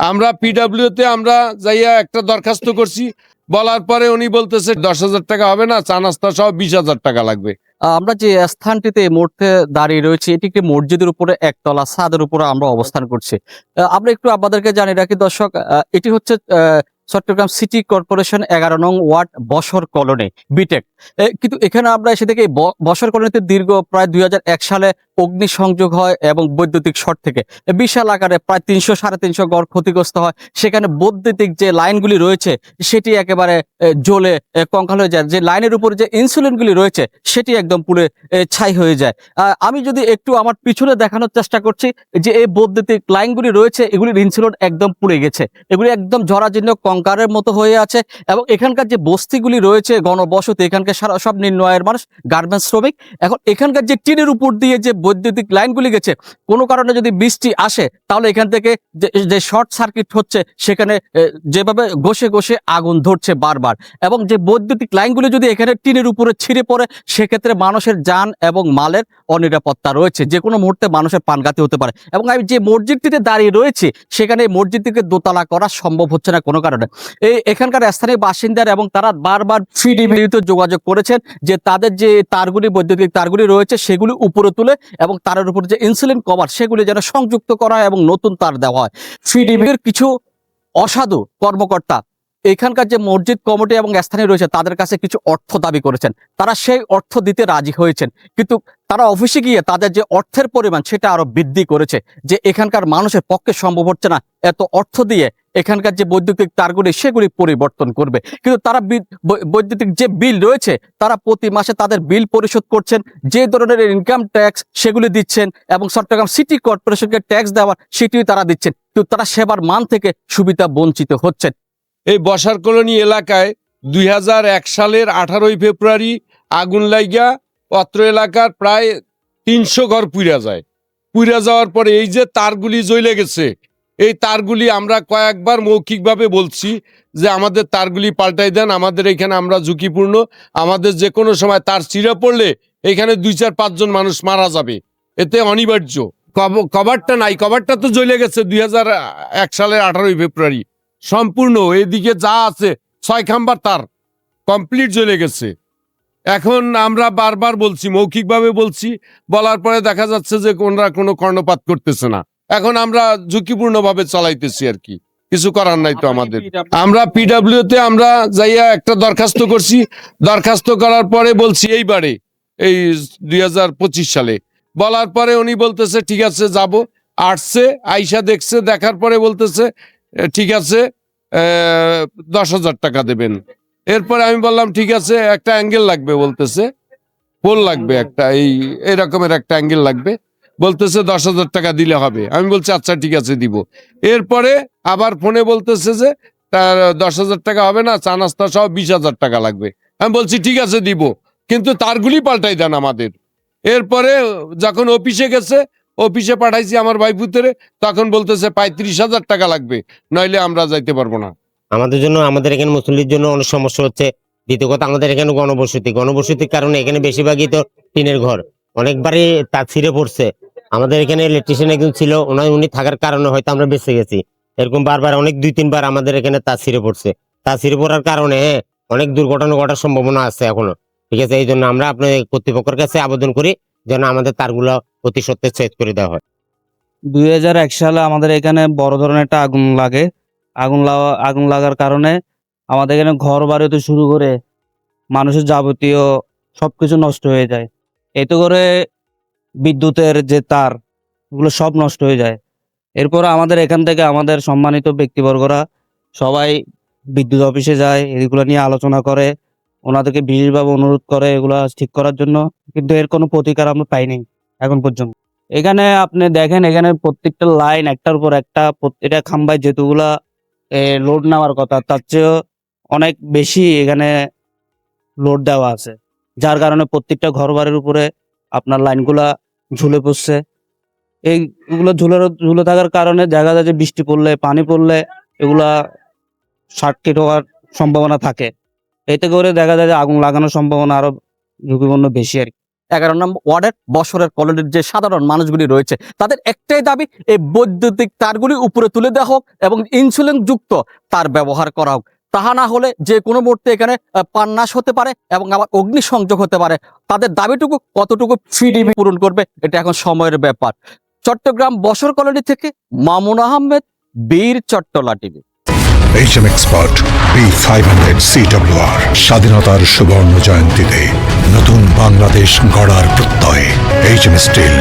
আমরা পিডাব্লিউতে আমরা যাইয়া একটা দরখাস্ত করছি, বলার পরে উনি বলতেছে 10,000 টাকা হবে না, চা নাস্তা সহ 20,000 টাকা লাগবে। আমরা যে স্থানটিতে এই মুহূর্তে দাঁড়িয়ে রয়েছি এটি একটি মসজিদের উপরে একতলা ছাদের উপরে আমরা অবস্থান করছি। আমরা একটু আপনাদেরকে জানিয়ে রাখি দর্শক, এটি হচ্ছে চট্টগ্রাম সিটি কর্পোরেশন 11 নং ওয়ার্ড বসর কলোনি বিটেক। কিন্তু এখানে আমরা এসে দেখি বসর কলোনিতে দীর্ঘ প্রায় 2001 সালে অগ্নিসংযোগ হয় এবং বৈদ্যুতিক শর্ট থেকে বিশাল আকারে প্রায় 300-350 ঘর ক্ষতিগ্রস্ত হয়। সেখানে বৈদ্যুতিক যে লাইনগুলি রয়েছে সেটি একেবারে জ্বলে কঙ্কাল হয়ে যায়। যে লাইনের উপর যে ইনসুলিনগুলি রয়েছে সেটি একদম পুড়ে ছাই হয়ে যায়। আমি যদি একটু আমার পিছনে দেখানোর চেষ্টা করছি যে এই বৈদ্যুতিক লাইনগুলি রয়েছে এগুলির ইনসুলিন একদম পুড়ে গেছে, এগুলি একদম জরাজীর্ণ কঙ্কালের মতো হয়ে আছে। এবং এখানকার যে বস্তিগুলি রয়েছে গণবসতি, এখানকার সব নিম্ন আয়ের মানুষ, গার্মেন্টস শ্রমিক। এখন এখানকার যে টিনের উপর দিয়ে যে বৈদ্যুতিক লাইনগুলি গেছে, কোনো কারণে যদি বৃষ্টি আসে তাহলে এখান থেকে যে শর্ট সার্কিট হচ্ছে সেখানে যেভাবে ঘষে ঘষে আগুন ধরছে বারবার। এবং যে বৈদ্যুতিক লাইনগুলি যদি এখানে টিনের উপরে ছিঁড়ে পড়ে সেক্ষেত্রে মানুষের যান এবং মালের অনিরাপত্তা রয়েছে, যে কোনো মুহূর্তে মানুষের প্রাণঘাতী হতে পারে। এবং আমি যে মসজিদটিতে দাঁড়িয়ে রয়েছি সেখানে মসজিদটিকে দোতলা করা সম্ভব হচ্ছে না কোনো কারণে। এখানকার স্থানীয় বাসিন্দার এবং তারা বারবার সিডিবিতে যোগাযোগ করেছেন যে তাদের যে তারগুলি, বৈদ্যুতিক তারগুলি রয়েছে সেগুলি উপরে তুলে এবং তারের উপর যে ইনসুলিন কভার সেগুলি যেন সংযুক্ত করা হয় এবং নতুন তার দেওয়া হয়। সিডিবির কিছু অসাধু কর্মকর্তা এখানকার যে মসজিদ কমিটি এবং স্থানীয় রয়েছে তাদের কাছে কিছু অর্থ দাবি করেছেন, তারা সেই অর্থ দিতে রাজি হয়েছেন, কিন্তু তারা অফিসে গিয়ে তাদের যে অর্থের পরিমাণ সেটা আরো বৃদ্ধি করেছে, যে এখানকার মানুষের পক্ষে সম্ভব হচ্ছে না এত অর্থ দিয়ে এখানকার যে বৈদ্যুতিক তারগুলি সেগুলি পরিবর্তন করবে। কিন্তু তারা বৈদ্যুতিক যে বিল রয়েছে তারা প্রতি মাসে তাদের বিল পরিশোধ করছেন, যে ধরনের ইনকাম ট্যাক্স সেগুলি দিচ্ছেন এবং চট্টগ্রাম সিটি কর্পোরেশনকে ট্যাক্স দেওয়া সেটিও তারা দিচ্ছেন, কিন্তু তারা সেবার মান থেকে সুবিধা বঞ্চিত হচ্ছেন। এই বসার কলোনি এলাকায় 2001 সালের 18ই ফেব্রুয়ারি আগুন লাইগা অত্র এলাকার প্রায় 300 ঘর পুড়া যায়। পুড়া যাওয়ার পরে এই যে তারগুলি জ্বলে গেছে, এই তারগুলি আমরা কয়েকবার মৌখিকভাবে বলছি যে আমাদের তারগুলি পাল্টাই দেন, আমাদের এখানে আমরা ঝুঁকিপূর্ণ, আমাদের যে কোনো সময় তার ছিঁড়ে পড়লে এখানে 2-4-5 জন মানুষ মারা যাবে, এতে অনিবার্য। কভারটা নাই, কভারটা তো জ্বলে গেছে 2001 সালের 18ই ফেব্রুয়ারি সম্পূর্ণ। এদিকে যা আছে 6 খাম্বার তার কমপ্লিট জ্বলে গেছে। এখন আমরা বারবার বলছি, মৌখিকভাবে বলছি, বলার পরে দেখা যাচ্ছে যে ওনারা কোনো কর্ণপাত করতেছে না। এখন আমরা ঝুঁকিপূর্ণভাবে চালাইতেছি আর কি, কিছু করার নাই তো আমাদের। আমরা পিডাব্লিউতে আমরা যাইয়া একটা দরখাস্ত করছি, দরখাস্ত করার পরে বলছি এইবারে এই 2025 সালে, বলার পরে উনি বলতেছে ঠিক আছে যাব। আসছে, আইসা দেখছে, দেখার পরে বলতেছে ঠিক আছে 10,000 টাকা দেবেন। এরপরে আমি বললাম ঠিক আছে, একটা অ্যাঙ্গেল লাগবে, বলতেছে পোল লাগবে একটা, এই রকমের একটা অ্যাঙ্গেল লাগবে, বলতেছে 10,000 টাকা দিলে হবে। আমি বলছি আচ্ছা ঠিক আছে দিব। এরপরে আবার ফোনে বলতেছে যে তার 10,000 টাকা হবে না, চা নাস্তা সহ 20,000 টাকা লাগবে। আমি বলছি ঠিক আছে দিব, কিন্তু তারগুলি পাল্টাই দেন আমাদের। এরপরে যখন অফিসে গেছে, অফিসে পাঠাইছি আমার ভাইপুতেরে, তখন বলতেছে 35,000 টাকা লাগবে, নইলে আমরা যাইতে পারবো না। আমাদের জন্য, আমাদের এখানে মুসল্লির জন্য অনেক সমস্যা হচ্ছে। দ্বিতীয় কথা, আমাদের এখানে গণবসতির কারণে এখানে বেশিরভাগই তো টিনের ঘর, অনেকবারই তার ছিঁড়ে পড়ছে। আমাদের এখানে ইলেকট্রিশিয়ান একজন ছিল, উনি থাকার কারণে হয়তো আমরা বেঁচে গেছি। এরকম বারবার 2-3 বার আমাদের এখানে তার ছিঁড়ে পড়ছে। তার ছিঁড়ে পড়ার কারণে অনেক দুর্ঘটনা ঘটার সম্ভাবনা আছে এখনো। ঠিক আছে, এই জন্য আমরা আপনার কর্তৃপক্ষের কাছে আবেদন করি যেন আমাদের তারগুলো অতি সত্ত্বে সেট করে দেওয়া হয়। 2001 সালে আমাদের এখানে বড় ধরনের একটা আগুন লাগার কারণে আমাদের এখানে ঘর বাড়ি হতে শুরু করে মানুষের যাবতীয় সবকিছু নষ্ট হয়ে যায়। এতে করে বিদ্যুতের যে তার ওগুলো সব নষ্ট হয়ে যায়। এরপর আমাদের এখান থেকে আমাদের সম্মানিত ব্যক্তিবর্গরা সবাই বিদ্যুৎ অফিসে যায়, এগুলো নিয়ে আলোচনা করে, ওনাদেরকে বিশেষভাবে অনুরোধ করে এগুলো ঠিক করার জন্য, কিন্তু এর কোনো প্রতিকার আমরা পাইনি এখন পর্যন্ত। এখানে আপনি দেখেন, এখানে প্রত্যেকটা লাইন একটার উপর একটা, প্রত্যেকটা খাম্বায় যেতুগুলা লোড নেওয়ার কথা তার চেয়েও অনেক বেশি এখানে লোড দেওয়া আছে, যার কারণে প্রত্যেকটা ঘর বাড়ির উপরে আপনার লাইনগুলা ঝুলে পড়ছে। এইগুলো ঝুলে থাকার কারণে দেখা যায় যে বৃষ্টি পড়লে, পানি পড়লে এগুলা শর্টকেট হওয়ার সম্ভাবনা থাকে। এতে করে দেখা যায় যে আগুন লাগানোর সম্ভাবনা আরো ঝুঁকিপূর্ণ বেশি আর কি। 11 নম্বর ওয়ার্ডের বছরের কলোনির যে সাধারণ মানুষগুলি রয়েছে, তাদের একটাই দাবি এই বৈদ্যুতিক তারগুলি উপরে তুলে দেওয়া হোক এবং ইনসুলিন যুক্ত তার ব্যবহার করা হোক। তাহা না হলে যে কোনো মুহূর্তে এখানে প্রাণনাশ হতে পারে এবং আবার অগ্নিসংযোগ হতে পারে। তাদের দাবিটুকু কতটুকু ফিডিবি পূরণ করবে এটা এখন সময়ের ব্যাপার। চট্টগ্রাম বসর কলোনি থেকে মামুন আহমেদ, বীর Chattala TV. HM Expert B500 CWR স্বাধীনতার সুবর্ণ জয়ন্তীতে নতুন বাংলাদেশ গড়ার প্রত্যয় HM Steel